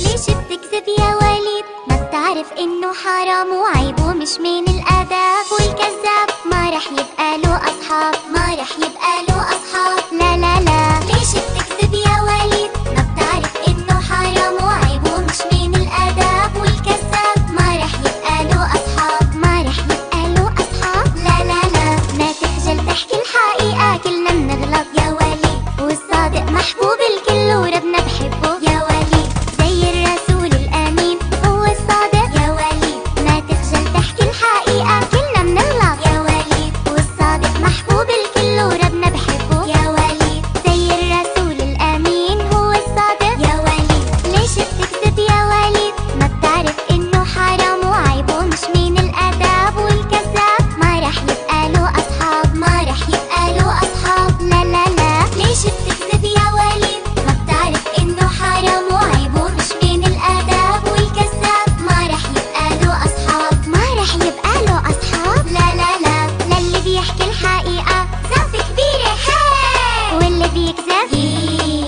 ليش بتكذب يا وليد؟ ما بتعرف انه حرام وعيب ومش من الاداب، والكذاب ما رح يبقى له اصحاب، ما رح يبقى له اصحاب. لا لا لا، ليش بتكذب يا وليد؟ ما بتعرف انه حرام وعيب ومش من الاداب، والكذاب ما رح يبقى له اصحاب، ما رح يبقى له اصحاب. لا لا لا، ما تخجل تحكي الحقيقة، كلنا بنغلط يا وليد، والصادق محبوب الكل وربنا بحبه يا وليد، زي الرسول الامين هو الصادق يا وليد. ما تخجل تحكي الحقيقة، كلنا بنغلط يا وليد، والصادق محبوب الكل وربنا بحبه يا وليد، زي الرسول الامين هو الصادق يا وليد. ليش بتكذب يا وليد؟ ما بتعرف انه حرام وعيب ومش من الاداب، والكذاب ما رح يبقى له اصحاب، ما رح يبقى له اصحاب. لا لا لا، ليش بتكذب يا وليد؟ ما بتعرف انه حرام وعيب ومش من الاداب، والكذاب ما رح يبقى له اصحاب، ما رح يبقى له اصحاب. لا لا لا، للي بيحكي الحقيقة زنفة كبيرة هي، واللي بيكذب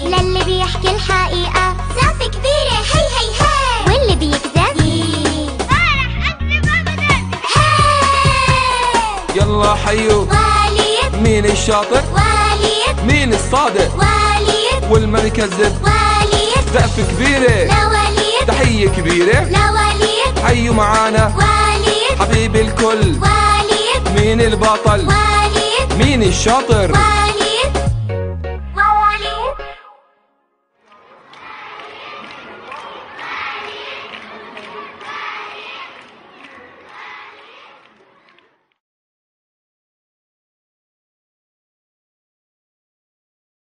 للي بيحكي الحقيقة زنفة كبيرة هي هي هي، واللي بيكذب ما رح اكذب ابدا هي. يلا حيو وليد، مين الشاطر؟ وليد، مين الصادق؟ وليد، والما يكذب وليد، زقف كبيرة، لا وليد، تحية كبيرة، لا وليد، حيوا معانا وليد، حبيب الكل. وليد، مين البطل؟ وليد، مين الشاطر؟ وليد.